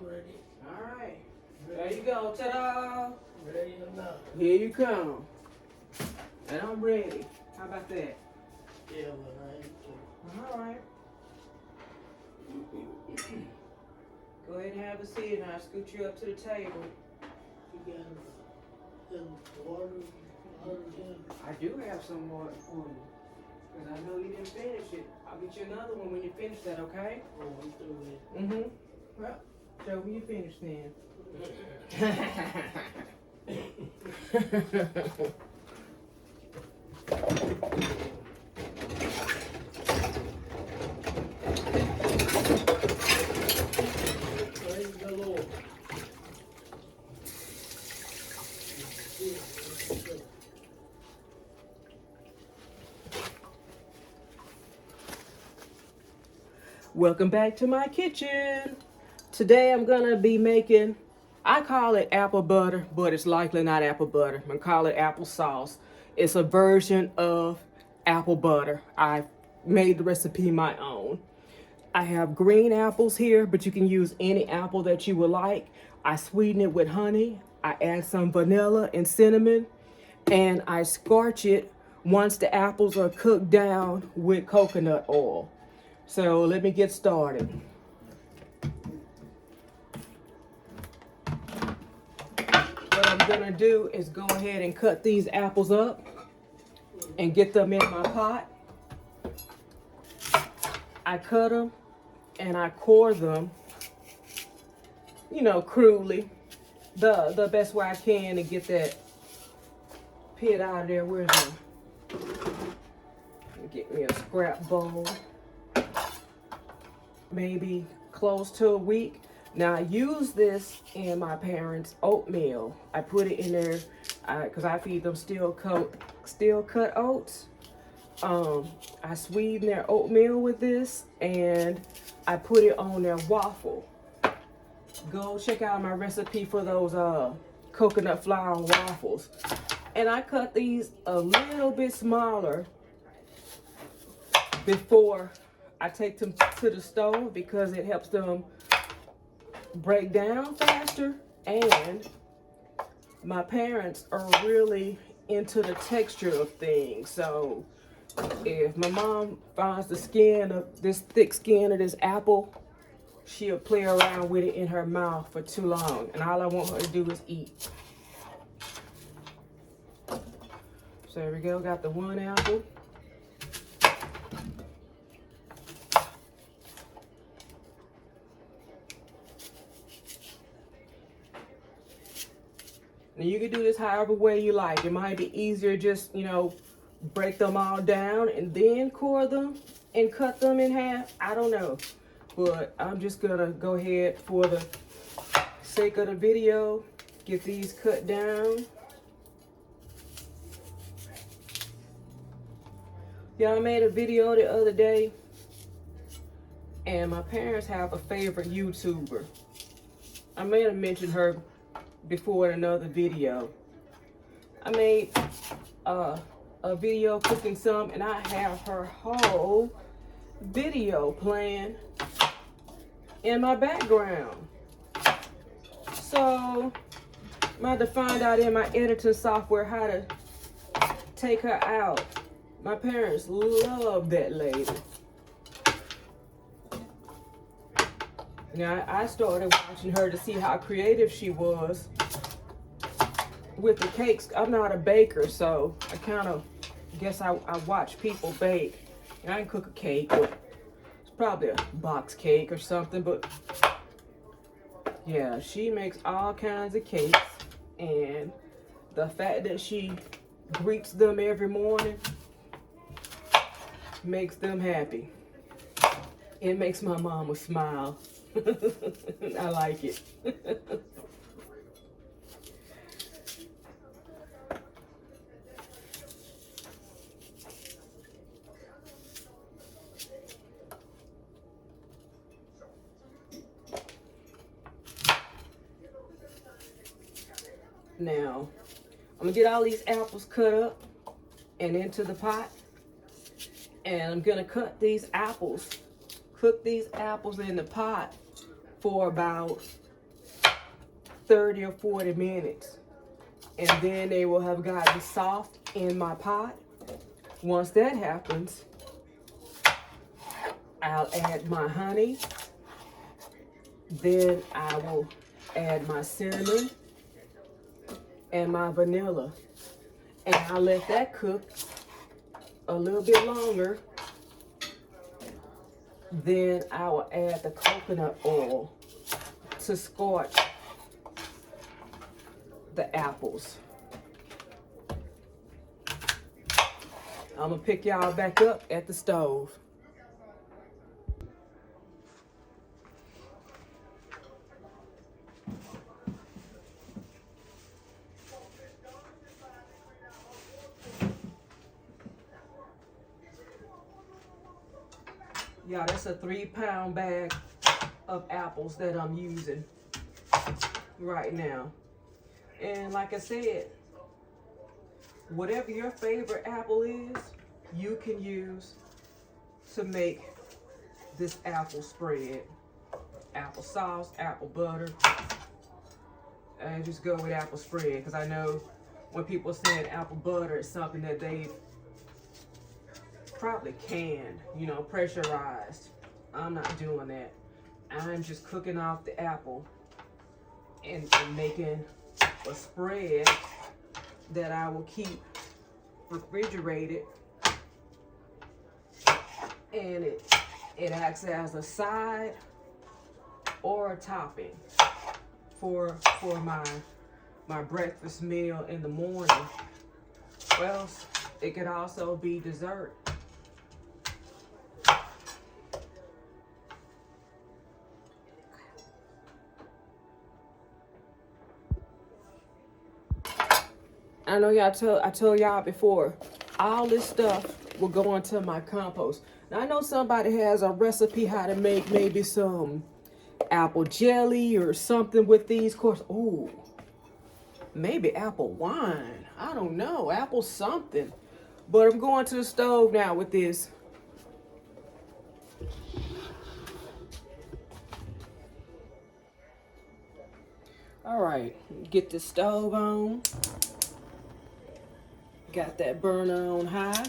ready. All right. There you go. Ta-da! Ready enough. Here you come. And I'm ready. How about that? Yeah, but I ain't too. All right. Go ahead and have a seat, and I'll scoot you up to the table. You got the water in. I do have some more for you. Because I know you didn't finish it. I'll get you another one when you finish that, okay? Oh, I'm through with. Mm-hmm. Well, so when you finish then. Praise the Lord. Welcome back to my kitchen. Today I'm gonna be making, I call it apple butter, but it's likely not apple butter. I'm gonna call it apple sauce. It's a version of apple butter. I made the recipe my own. I have green apples here, but you can use any apple that you would like. I sweeten it with honey. I add some vanilla and cinnamon, and I scorch it once the apples are cooked down with coconut oil. So let me get started. What I'm gonna do is go ahead and cut these apples up and get them in my pot. I cut them and I core them, you know, crudely, the best way I can to get that pit out of there. Where's my, get me a scrap bowl. Maybe close to a week. Now I use this in my parents' oatmeal. I put it in there because I feed them steel cut oats. I sweeten their oatmeal with this and I put it on their waffle. Go check out my recipe for those coconut flour waffles. And I cut these a little bit smaller before I take them to the stove because it helps them break down faster. And my parents are really into the texture of things. So if my mom finds the skin of this thick skin of this apple, she'll play around with it in her mouth for too long. And all I want her to do is eat. So there we go, got the one apple. Now you can do this however way you like. It might be easier just, you know, break them all down and then core them and cut them in half. I don't know. But I'm just gonna go ahead for the sake of the video, get these cut down. Yeah, I made a video the other day and my parents have a favorite YouTuber. I may have mentioned her before in another video. I made a video cooking some and I have her whole video playing in my background. So I'm about to find out in my editing software how to take her out. My parents love that lady. Now I started watching her to see how creative she was with the cakes. I'm not a baker, so I kind of guess I watch people bake. And I can cook a cake, but it's probably a box cake or something, but yeah, she makes all kinds of cakes, and the fact that she greets them every morning makes them happy. It makes my mama smile. I like it. Now, I'm gonna get all these apples cut up and into the pot. And I'm gonna cut these apples, cook these apples in the pot for about 30 or 40 minutes. And then they will have gotten soft in my pot. Once that happens, I'll add my honey. Then I will add my cinnamon and my vanilla. And I'll let that cook a little bit longer. Then I will add the coconut oil to scorch the apples. I'm gonna pick y'all back up at the stove. Y'all, that's a 3-pound bag of apples that I'm using right now. And like I said, whatever your favorite apple is, you can use to make this apple spread. Apple sauce, apple butter. I just go with apple spread because I know when people say apple butter, it's something that they've probably canned, you know, pressurized. I'm not doing that. I'm just cooking off the apple and making a spread that I will keep refrigerated, and it acts as a side or a topping for my breakfast meal in the morning. Well, it could also be dessert. I know I told y'all before, all this stuff will go into my compost. Now I know somebody has a recipe how to make maybe some apple jelly or something with these course. Ooh, maybe apple wine. I don't know, apple something. But I'm going to the stove now with this. All right, get the stove on. Got that burner on high.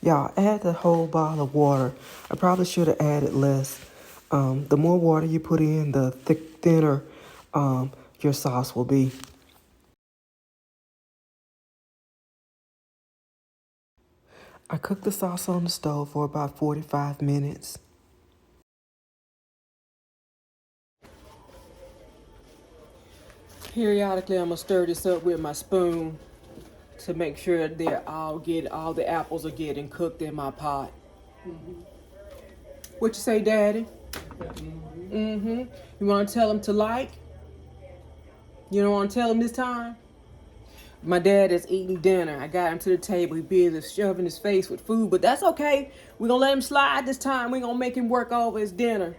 Y'all, add the whole bottle of water. I probably should have added less. The more water you put in, the thinner your sauce will be. I cooked the sauce on the stove for about 45 minutes. Periodically, I'm gonna stir this up with my spoon to make sure that all the apples are getting cooked in my pot. Mm-hmm. What you say, Daddy? Mm-hmm. You want to tell them to like? You don't want to tell them this time? My dad is eating dinner. I got him to the table. He's busy shoving his face with food, but that's okay. We're going to let him slide this time. We're going to make him work over his dinner.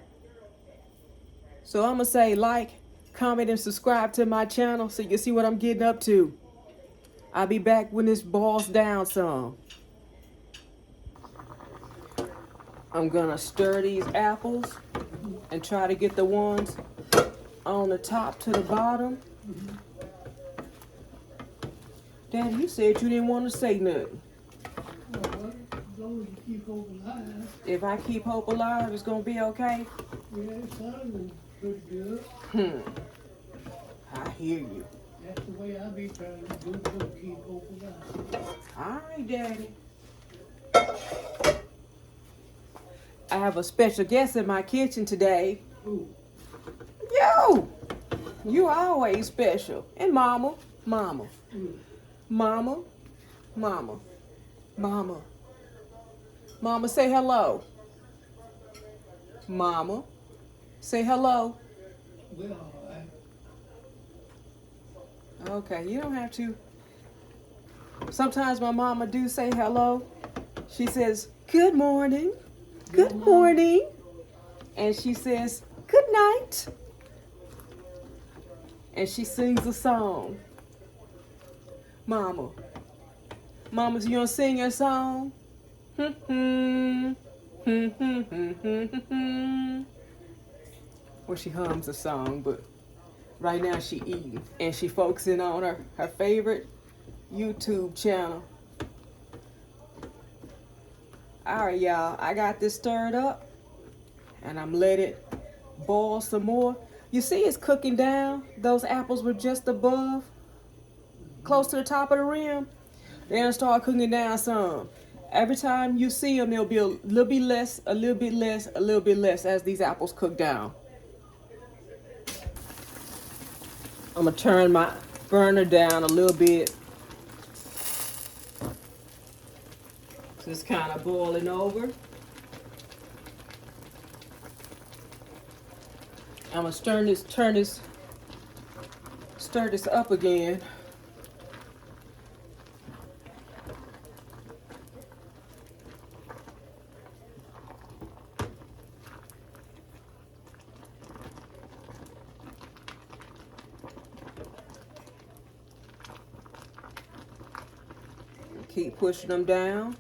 So I'm going to say like, comment, and subscribe to my channel so you can see what I'm getting up to. I'll be back when this boils down some. I'm going to stir these apples and try to get the ones on the top to the bottom. Daddy, you said you didn't want to say nothing. Well, as long as you keep hope alive. If I keep hope alive, it's going to be okay? Yeah, it sounds pretty good. I hear you. That's the way I be trying to do to keep hope alive. All right, Daddy. I have a special guest in my kitchen today. Ooh. You always special. And Mama. Ooh. Mama. Mama, say hello. Mama, say hello. We're all right. Okay, you don't have to. Sometimes my mama do say hello. She says, good morning. Good morning. And she says, good night. And she sings a song. Mama, you gonna sing your song? Well, she hums a song, but Right now she eating and she focusing on her favorite YouTube channel. All right, y'all, I got this stirred up and I'm let it boil some more. You see it's cooking down. Those apples were just above, close to the top of the rim. They're gonna start cooking down some. Every time you see them, there'll be a little bit less, a little bit less, a little bit less as these apples cook down. I'm gonna turn my burner down a little bit. So it's kind of boiling over. I'm gonna stir this up again. Keep pushing them down.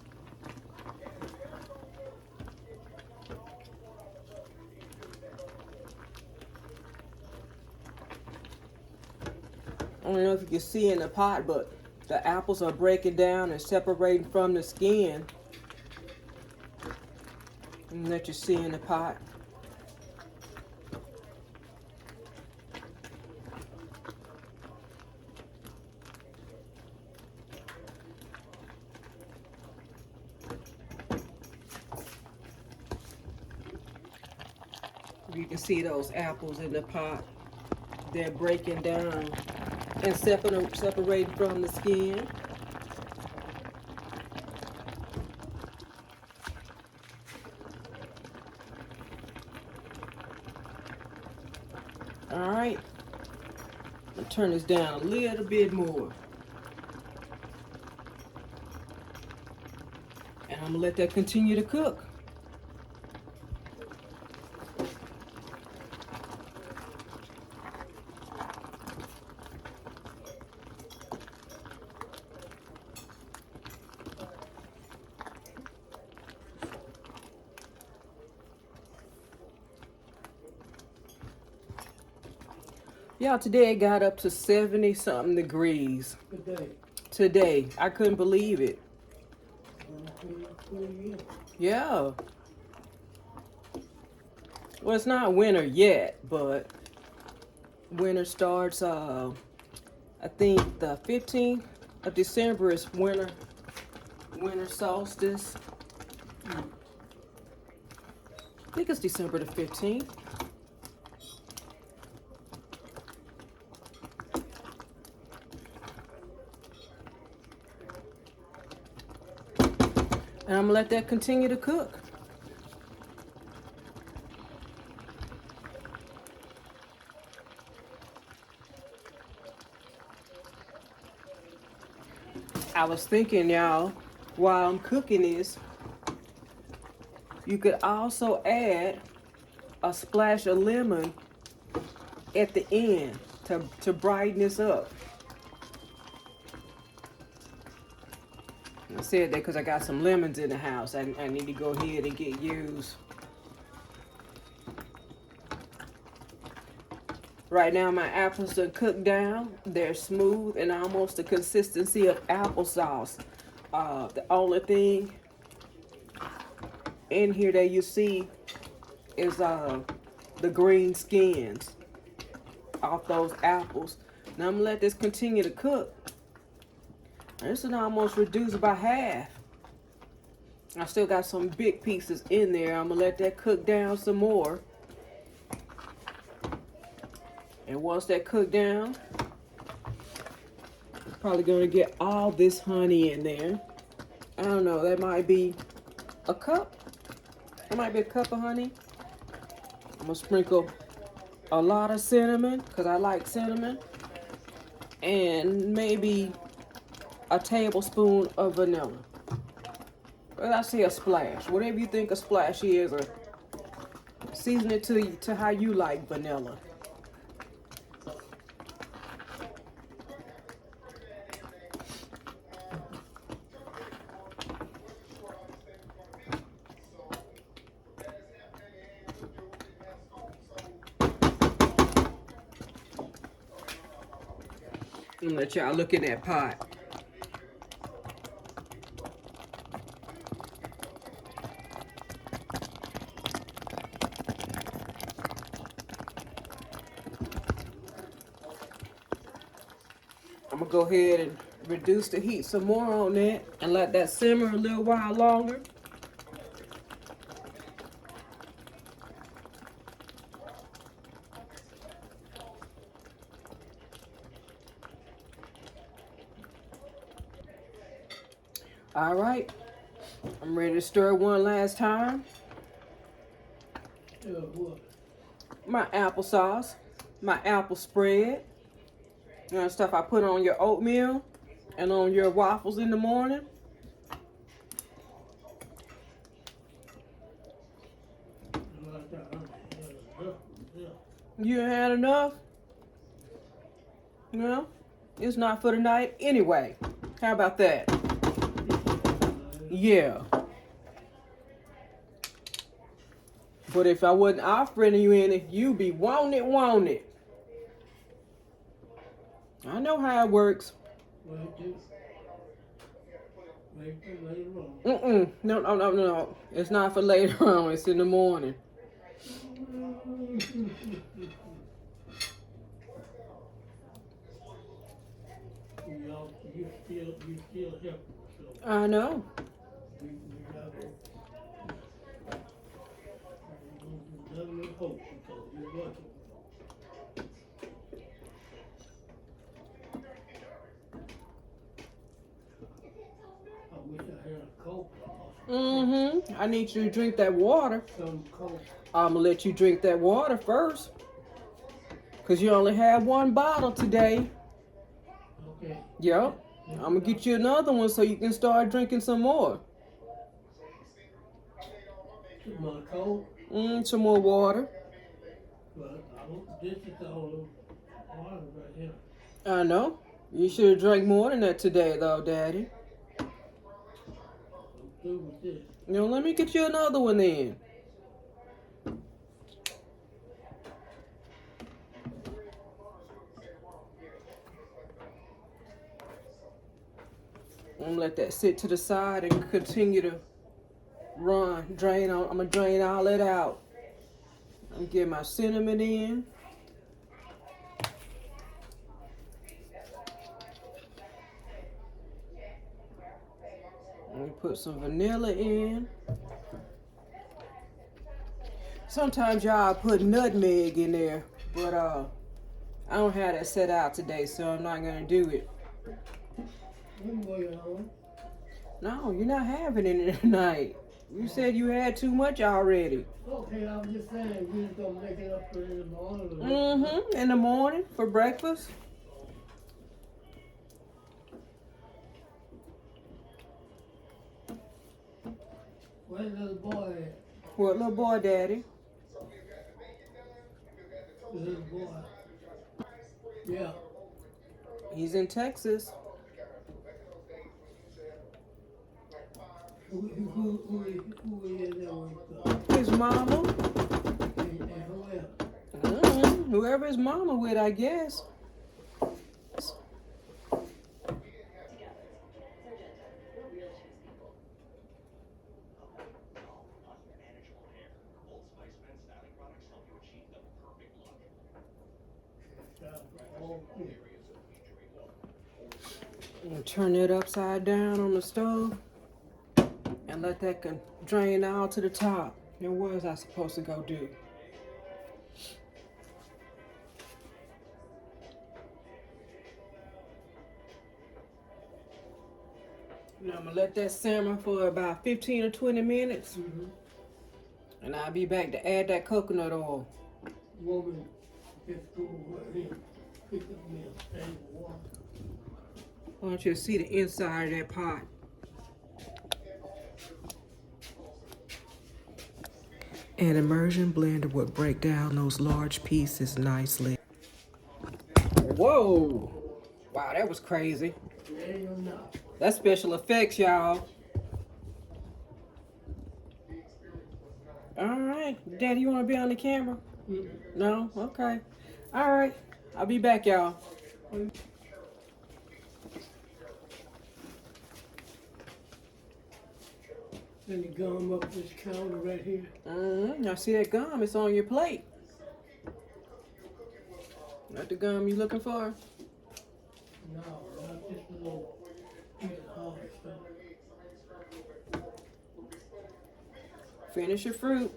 I don't know if you can see in the pot, but the apples are breaking down and separating from the skin. And let you see in the pot. You can see those apples in the pot. They're breaking down and separating from the skin. All right, I'll turn this down a little bit more. And I'm gonna let that continue to cook. Y'all, today it got up to 70 something degrees. Today. I couldn't believe it. Yeah. Well, it's not winter yet, but winter starts, I think the 15th of December is winter solstice. I think it's December the 15th. And I'm gonna let that continue to cook. I was thinking, y'all, while I'm cooking this, you could also add a splash of lemon at the end to brighten this up. I said that because I got some lemons in the house. I need to go ahead and get used. Right now my apples are cooked down. They're smooth and almost the consistency of applesauce. The only thing in here that you see is the green skins off those apples. Now I'm gonna let this continue to cook. This is almost reduced by half. I still got some big pieces in there. I'm gonna let that cook down some more. And once that cook down, probably gonna get all this honey in there. I don't know, that might be a cup. That might be a cup of honey. I'm gonna sprinkle a lot of cinnamon, because I like cinnamon. And maybe a tablespoon of vanilla. Well, I say a splash. Whatever you think a splash is, or season it to how you like vanilla. I'm gonna let y'all look in that pot. I'm gonna go ahead and reduce the heat some more on that and let that simmer a little while longer. All right, I'm ready to stir one last time. What? My applesauce, my apple spread, you know, stuff I put on your oatmeal and on your waffles in the morning. You ain't had enough? Well, it's not for tonight anyway. How about that? Yeah. But if I wasn't offering you any, you'd be wanting it, wanting it. I know how it works. No. It's not for later on. It's in the morning. You still help. So I know. you hope because you're working. I wish I had a Coke. I need you to drink that water. Some Coke. I'm gonna let you drink that water first. Cause you only had one bottle today. Okay. Yep. I'm gonna get you another one so you can start drinking some more. My Coke. Some more water. But this is all water right here. I know. You should have drank more than that today, though, Daddy. I'm through with this. You know, let me get you another one then. I'm gonna let that sit to the side and continue to drain on. I'm gonna drain all that out. I'm gonna get my cinnamon in. I'm gonna put some vanilla in. Sometimes y'all put nutmeg in there, but I don't have that set out today, so I'm not gonna do it. No, you're not having it tonight. You said you had too much already. Okay, I was just saying we was gonna make it up for in the morning. In the morning for breakfast. Where's the little boy at? What little boy, Daddy? The little boy. Yeah. He's in Texas. Who is that with? His mama. And who else? Whoever his mama with, I guess. Turn it upside down on the stove and let that drain all to the top. Now, what was I supposed to go do? Now, I'm going to let that simmer for about 15 or 20 minutes. And I'll be back to add that coconut oil. Woman, just go over pick up me a thing of water. I want you to see the inside of that pot. An immersion blender would break down those large pieces nicely. Whoa! Wow, that was crazy. That's special effects, y'all. All right. Daddy, you want to be on the camera? No? Okay. All right. I'll be back, y'all. And the gum up this counter right here. I see that gum. It's on your plate. Not the gum you looking for? No, not this little piece of hard stuff. Finish your fruit.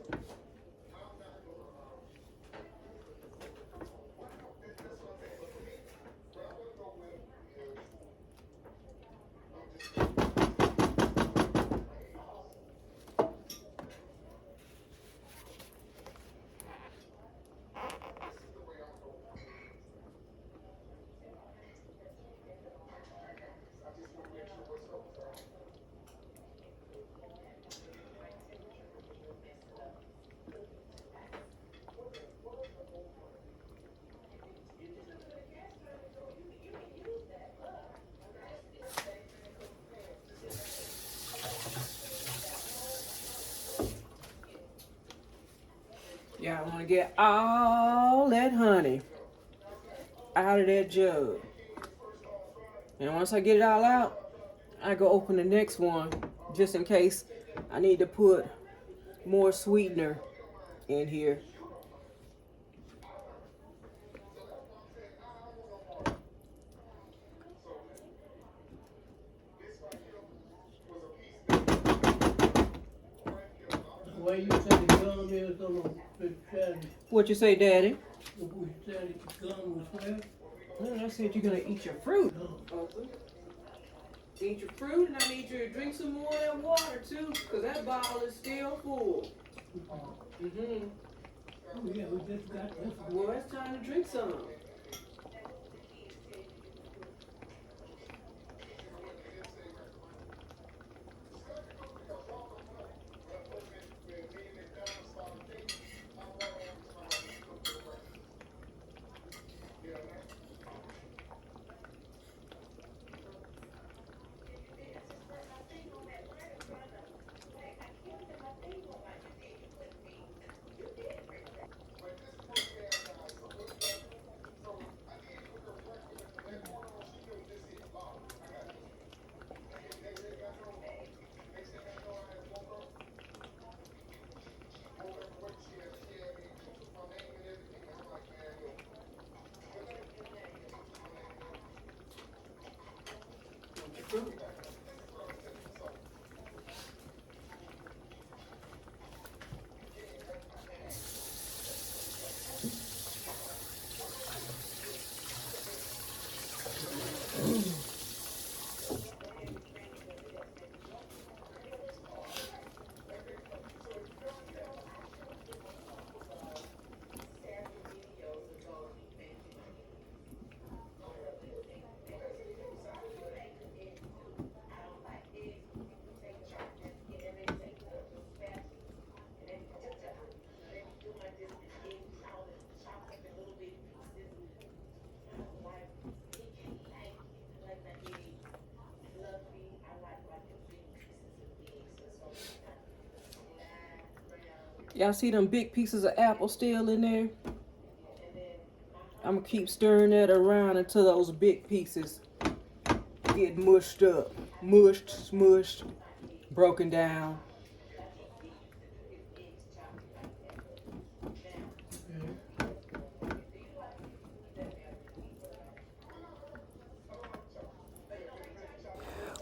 Y'all want to get all that honey out of that jug. And once I get it all out, I go open the next one just in case I need to put more sweetener in here. The way you said the gum is on the Saturday. What you say, Daddy? We said the gum was where? I said you're gonna eat your fruit. No. Eat your fruit, and I need you to drink some more of that water too, because that bottle is still full. Mm-hmm. Oh yeah, we just got this one. Well, it's time to drink some. Y'all see them big pieces of apple still in there? I'm gonna keep stirring that around until those big pieces get mushed up. Mushed, smushed, broken down.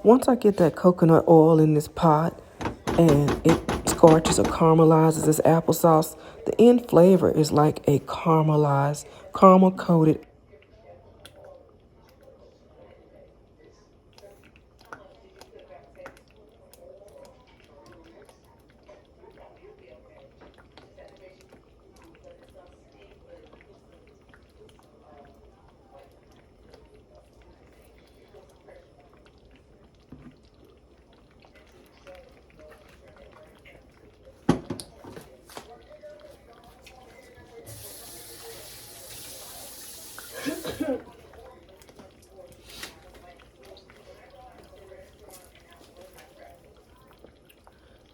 Once I get that coconut oil in this pot and it scorches or caramelizes this applesauce, the end flavor is like a caramelized, caramel coated.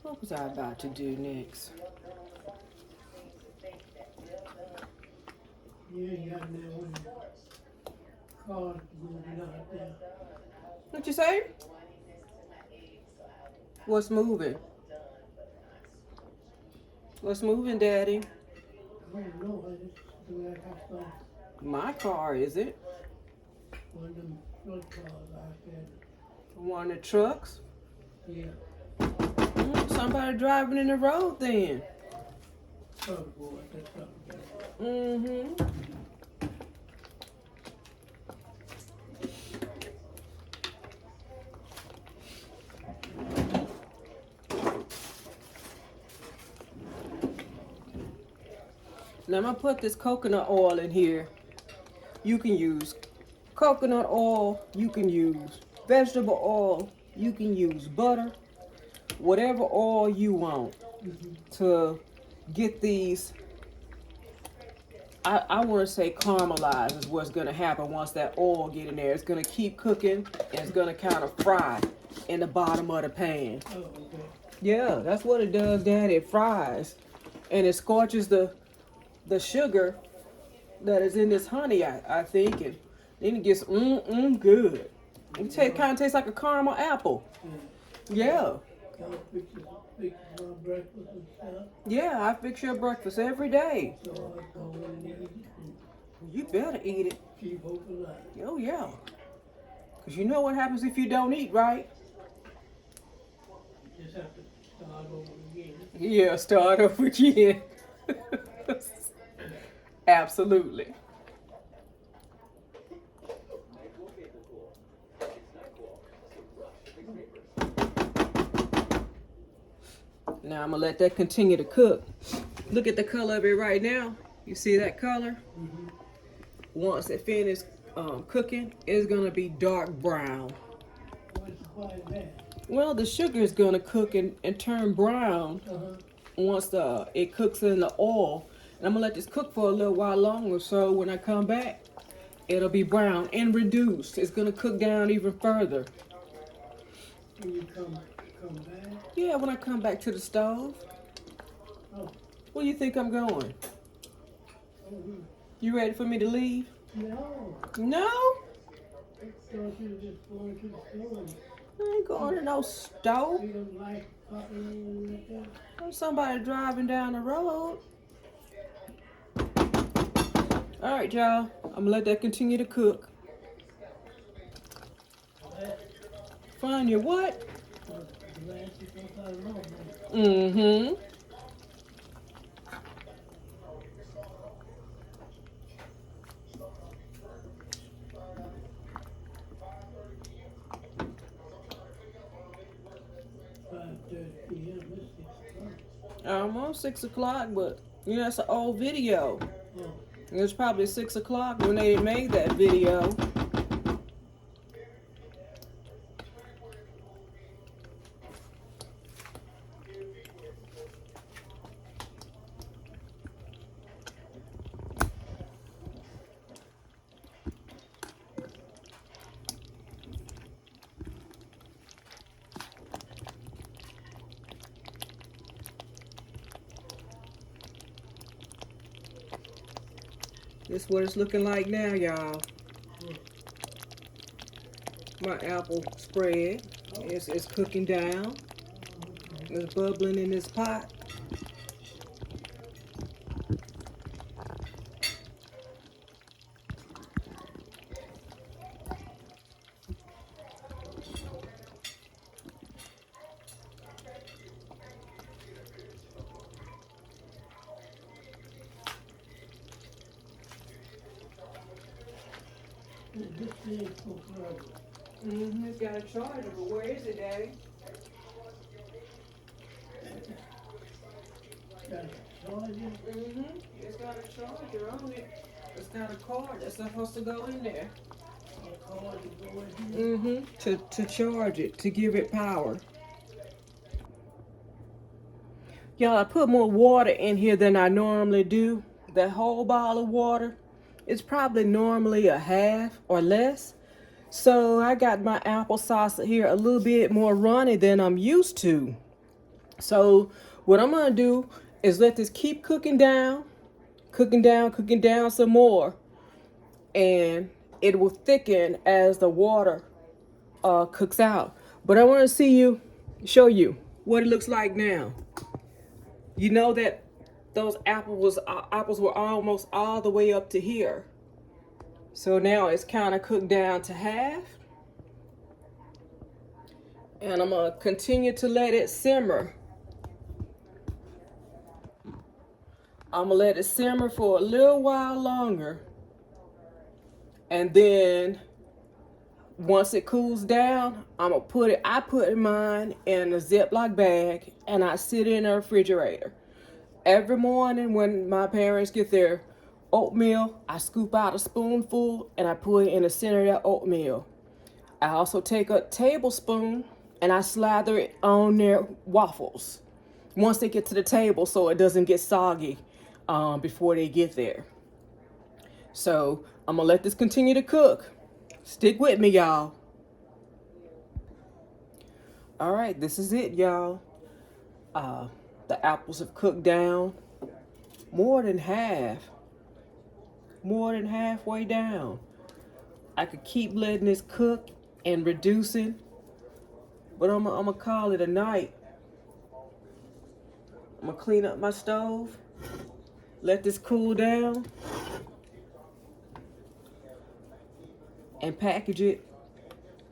What was I about to do next? Yeah, you got there when the cars moving out there. What you say? What's moving? What's moving, Daddy? I don't know. I just feel like I saw My car, is it? one of them truck cars out there. One of the trucks? Yeah, Somebody driving in the road then. truck boy, that's something. Mm-hmm. Now I'm gonna put this coconut oil in here. You can use coconut oil, you can use vegetable oil, you can use butter, whatever oil you want to get these. I want to say caramelize is what's going to happen once that oil get in there. It's going to keep cooking and it's going to kind of fry in the bottom of the pan. Oh, okay. Yeah, that's what it does, Daddy. It fries and it scorches the sugar that is in this honey, I think, and then it gets good. It kind of tastes like a caramel apple. Yeah. Y'all fix my breakfast and stuff. Yeah, I fix your breakfast every day. So I go in and eat it and You better eat it. keep hope alive. Oh, yeah. Because you know what happens if you don't eat, right? Just have to start over again. Yeah, start over again. Absolutely. Now I'm going to let that continue to cook. Look at the color of it right now. You see that color? Mm-hmm. Once it finishes cooking, it's going to be dark brown. Why is that? Well, the sugar is going to cook and turn brown once it cooks in the oil. And I'm going to let this cook for a little while longer, so when I come back, it'll be brown and reduced. It's going to cook down even further. When you come back? Yeah, when I come back to the stove. Oh. Where you think I'm going? Mm-hmm. You ready for me to leave? No. No? I thought you were just going to the store. I ain't going to no stove. You don't like popping like that? There's somebody driving down the road. All right, y'all. I'm going to let that continue to cook. Find your what? Mm-hmm. Almost 6 o'clock, but you know, that's an old video. It was probably 6 o'clock when they made that video. This is what it's looking like now, y'all. My apple spread is cooking down. It's bubbling in this pot. It's got a charger, but where is it, Daddy? Got a charger? It's got a charger on it. It's got a cord that's supposed to go in there. A cord to go in here? To charge it, to give it power. Y'all, I put more water in here than I normally do. That whole bottle of water, it's probably normally a half or less. So I got my applesauce here a little bit more runny than I'm used to. So what I'm gonna do is let this keep cooking down some more, and it will thicken as the water cooks out. But I want to show you what it looks like now. You know that those apples were almost all the way up to here. So now it's kind of cooked down to half. And I'm gonna continue to let it simmer. I'm gonna let it simmer for a little while longer. And then once it cools down, I'm gonna I put mine in a Ziploc bag and I sit in the refrigerator. Every morning when my parents get their oatmeal, I scoop out a spoonful and I put it in the center of that oatmeal. I also take a tablespoon and I slather it on their waffles once they get to the table so it doesn't get soggy before they get there. So I'm gonna let this continue to cook. Stick with me, y'all. All right, this is it, y'all. The apples have cooked down more than halfway down. I could keep letting this cook and reducing, but I'm gonna call it a night. I'm gonna clean up my stove, let this cool down, and package it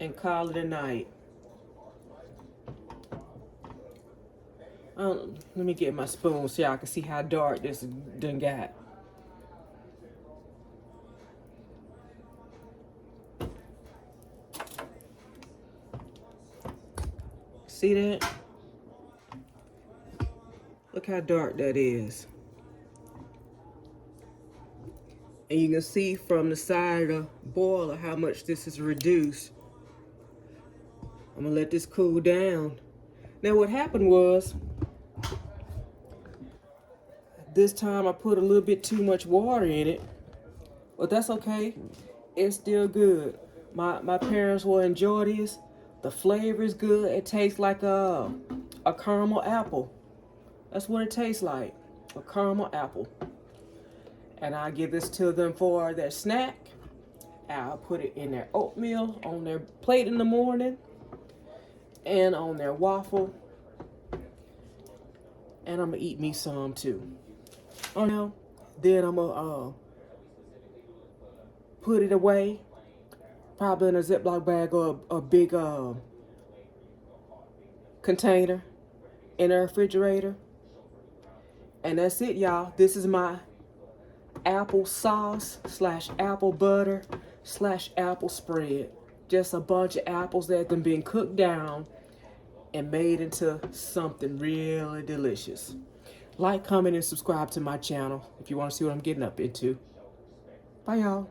and call it a night. Let me get my spoon so y'all can see how dark this done got. See that? Look how dark that is. And you can see from the side of the boiler how much this is reduced. I'm gonna let this cool down. Now what happened was, this time I put a little bit too much water in it, but that's okay. It's still good. My parents will enjoy this. The flavor is good. It tastes like a caramel apple. That's what it tastes like, a caramel apple. And I give this to them for their snack. I'll put it in their oatmeal, on their plate in the morning, and on their waffle. And I'm gonna eat me some too. Oh no, then I'm gonna put it away, probably in a Ziploc bag or a big container in the refrigerator. And that's it, y'all. This is my apple sauce / apple butter / apple spread. Just a bunch of apples that have been cooked down and made into something really delicious. Like, comment, and subscribe to my channel if you want to see what I'm getting up into. Bye, y'all.